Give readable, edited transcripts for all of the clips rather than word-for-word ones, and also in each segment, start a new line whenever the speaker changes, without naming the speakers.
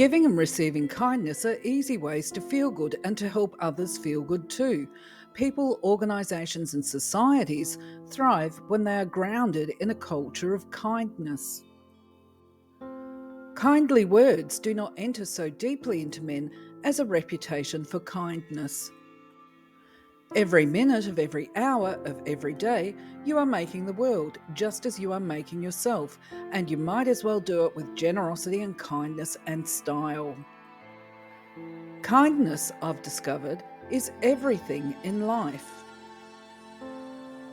Giving and receiving kindness are easy ways to feel good and to help others feel good too. People, organisations, and societies thrive when they are grounded in a culture of kindness. Kindly words do not enter so deeply into men as a reputation for kindness. Every minute of every hour of every day, you are making the world just as you are making yourself, and you might as well do it with generosity and kindness and style. Kindness, I've discovered, is everything in life.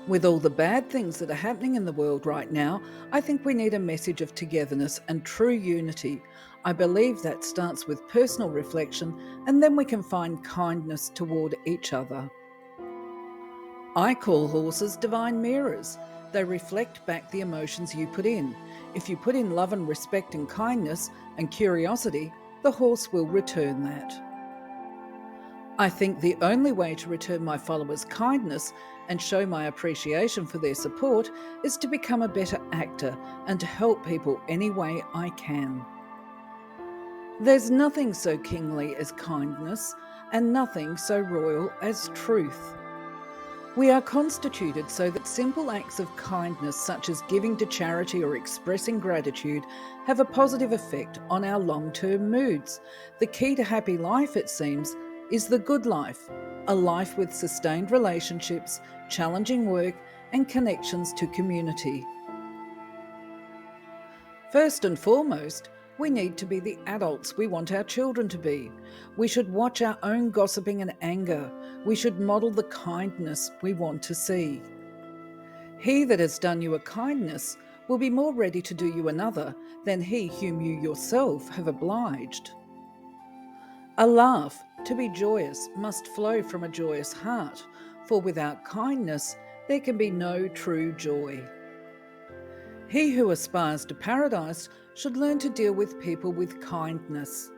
With all the bad things that are happening in the world right now, I think we need a message of togetherness and true unity. I believe that starts with personal reflection, and then we can find kindness toward each other. I call horses divine mirrors. They reflect back the emotions you put in. If you put in love and respect and kindness and curiosity, the horse will return that. I think the only way to return my followers kindness and show my appreciation for their support is to become a better actor and to help people any way I can. There's nothing so kingly as kindness, and nothing so royal as truth. We are constituted so that simple acts of kindness, such as giving to charity or expressing gratitude, have a positive effect on our long-term moods. The key to happy life, it seems, is the good life, a life with sustained relationships, challenging work, and connections to community. First and foremost, we need to be the adults we want our children to be. We should watch our own gossiping and anger. We should model the kindness we want to see. He that has done you a kindness will be more ready to do you another than he whom you yourself have obliged. A laugh, to be joyous, must flow from a joyous heart, for without kindness there can be no true joy. He who aspires to paradise should learn to deal with people with kindness.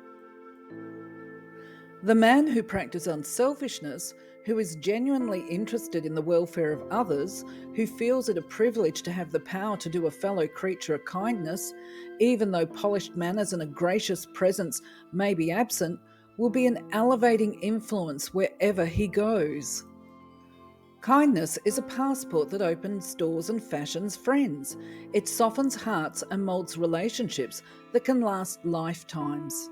The man who practices unselfishness, who is genuinely interested in the welfare of others, who feels it a privilege to have the power to do a fellow creature a kindness, even though polished manners and a gracious presence may be absent, will be an elevating influence wherever he goes. Kindness is a passport that opens doors and fashions friends. It softens hearts and molds relationships that can last lifetimes.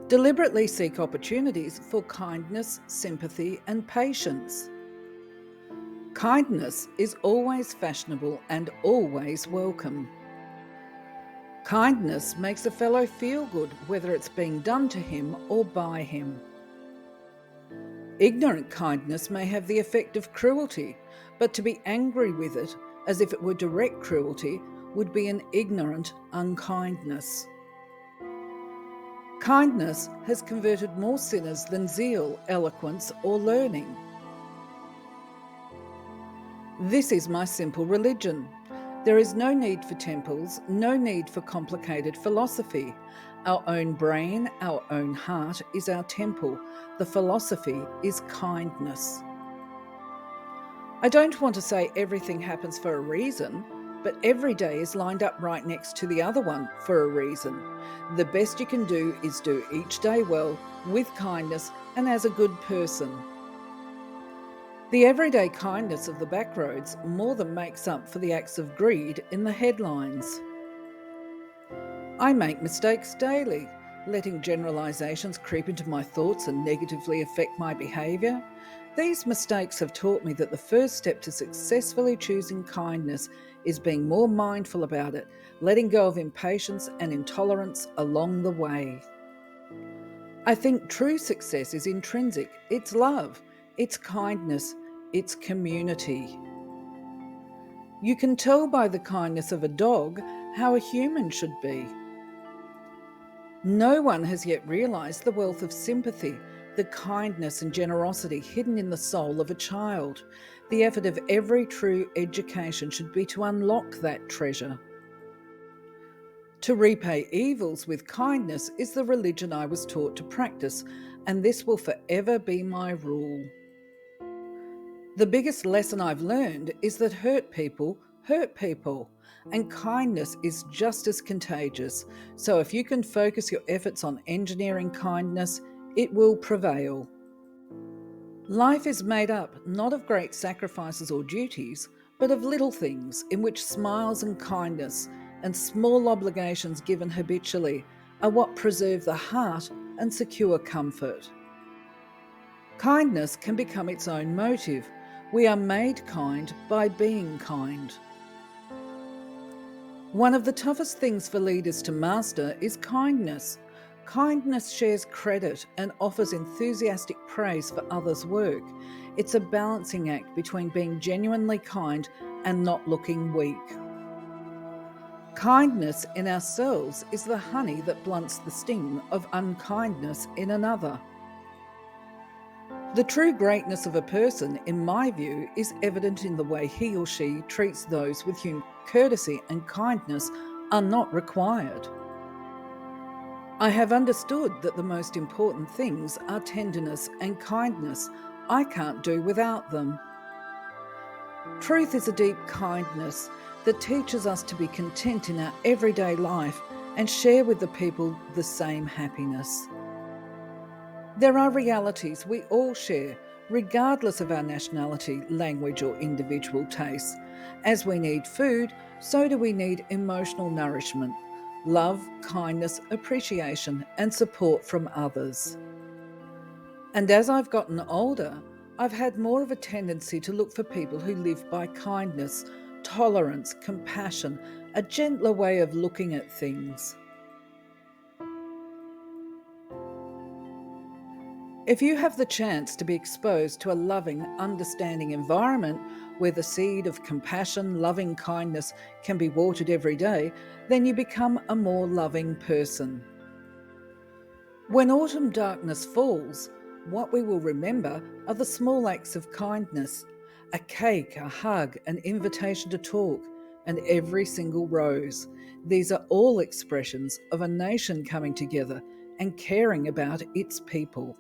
Deliberately seek opportunities for kindness, sympathy, and patience. Kindness is always fashionable and always welcome. Kindness makes a fellow feel good, whether it's being done to him or by him. Ignorant kindness may have the effect of cruelty, but to be angry with it, as if it were direct cruelty, would be an ignorant unkindness. Kindness has converted more sinners than zeal, eloquence, or learning. This is my simple religion. There is no need for temples, no need for complicated philosophy. Our own brain, our own heart is our temple. The philosophy is kindness. I don't want to say everything happens for a reason, but every day is lined up right next to the other one for a reason. The best you can do is do each day well, with kindness, and as a good person. The everyday kindness of the backroads more than makes up for the acts of greed in the headlines. I make mistakes daily, letting generalizations creep into my thoughts and negatively affect my behavior. These mistakes have taught me that the first step to successfully choosing kindness is being more mindful about it, letting go of impatience and intolerance along the way. I think true success is intrinsic. It's love, it's kindness, it's community. You can tell by the kindness of a dog how a human should be. No one has yet realised the wealth of sympathy, the kindness and generosity hidden in the soul of a child. The effort of every true education should be to unlock that treasure. To repay evils with kindness is the religion I was taught to practice, and this will forever be my rule. The biggest lesson I've learned is that hurt people hurt people. and kindness is just as contagious. So if you can focus your efforts on engineering kindness, it will prevail. Life is made up not of great sacrifices or duties, but of little things in which smiles and kindness and small obligations given habitually are what preserve the heart and secure comfort. Kindness can become its own motive. We are made kind by being kind. One of the toughest things for leaders to master is kindness. Kindness shares credit and offers enthusiastic praise for others' work. It's a balancing act between being genuinely kind and not looking weak. Kindness in ourselves is the honey that blunts the sting of unkindness in another. The true greatness of a person, in my view, is evident in the way he or she treats those with whom courtesy and kindness are not required. I have understood that the most important things are tenderness and kindness. I can't do without them. Truth is a deep kindness that teaches us to be content in our everyday life and share with the people the same happiness. There are realities we all share, regardless of our nationality, language, or individual tastes. As we need food, so do we need emotional nourishment, love, kindness, appreciation, and support from others. And as I've gotten older, I've had more of a tendency to look for people who live by kindness, tolerance, compassion, a gentler way of looking at things. If you have the chance to be exposed to a loving, understanding environment where the seed of compassion, loving kindness can be watered every day, then you become a more loving person. When autumn darkness falls, what we will remember are the small acts of kindness: a cake, a hug, an invitation to talk, and every single rose. These are all expressions of a nation coming together and caring about its people.